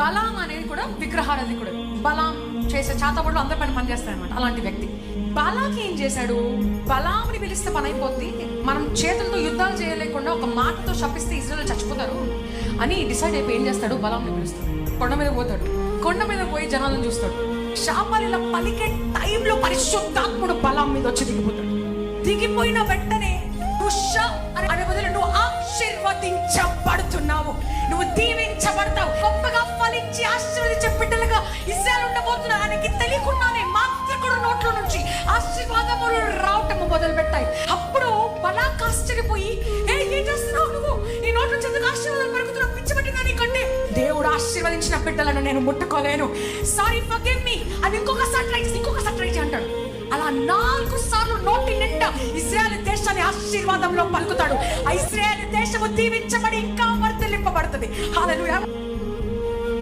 బలాం అనేది కూడా విగ్రహారాధికుడు. బలాం చేసే చాతబడులు అందరి పని చేస్తాయి అనమాట. అలాంటి వ్యక్తి బలాకి ఏం చేశాడు, బలాంని పిలిస్తే పని అయిపోద్ది, మనం చేతులతో యుద్ధాలు చేయలేకుండా ఒక మాటతో శపిస్తే ఇజ్రాయెల్ చచ్చిపోతారు అని డిసైడ్ అయిపోయి ఏం చేస్తాడు, బలాంని పిలుస్తాడు. కొండ మీద పోతాడు. కొండ మీద పోయి జనాలను చూస్తాడు. శాపాలు ఇలా పలికే టైంలో పరిశుద్ధాత్ముడు బలాం మీద వచ్చి దిగిపోతాడు. దిగిపోయిన వెంటనే అనే బదులు నువ్వు ఆశీర్వదించబడుతున్నావు, నువ్వు దీవించబడతావు, గొప్పగా ఫలించి ఆశీర్వదించే బిడ్డలుగా ఇజ్రాయెల్ ఉండబోతున్నా. ఆయనకి తెలియకుండానే మాంత్రికుడు నోట్లో నుంచి ఆశీర్వాదములు రావటం మొదలు పెట్టాయి. అప్పుడు బలాక్ ఆశ్చర్యపోయి, ఏం చేస్తున్నావు నువ్వు, ఈ నోట్లో నుంచి ఎందుకు ఆశీర్వాదాలు పెరుగుతున్నావు, పిచ్చిపట్టిందా నీకంటే? దేవుడు ఆశీర్వదించిన బిడ్డలను నేను ముట్టుకోలేను, సారీ ఫర్గివ్ మీ అని ఇంకొకసారి ట్రై చేయి అంటాడు. అలా 4 సార్లు నోటి నిండా ఇశ్రాయేలు దేశాన్ని ఆశీర్వాదంలో పలుకుతాడు. ఆ ఇశ్రాయేలు దేశము దీవించబడి ఇంకా వర్ధిల్లింపబడుతుంది. హల్లెలూయా.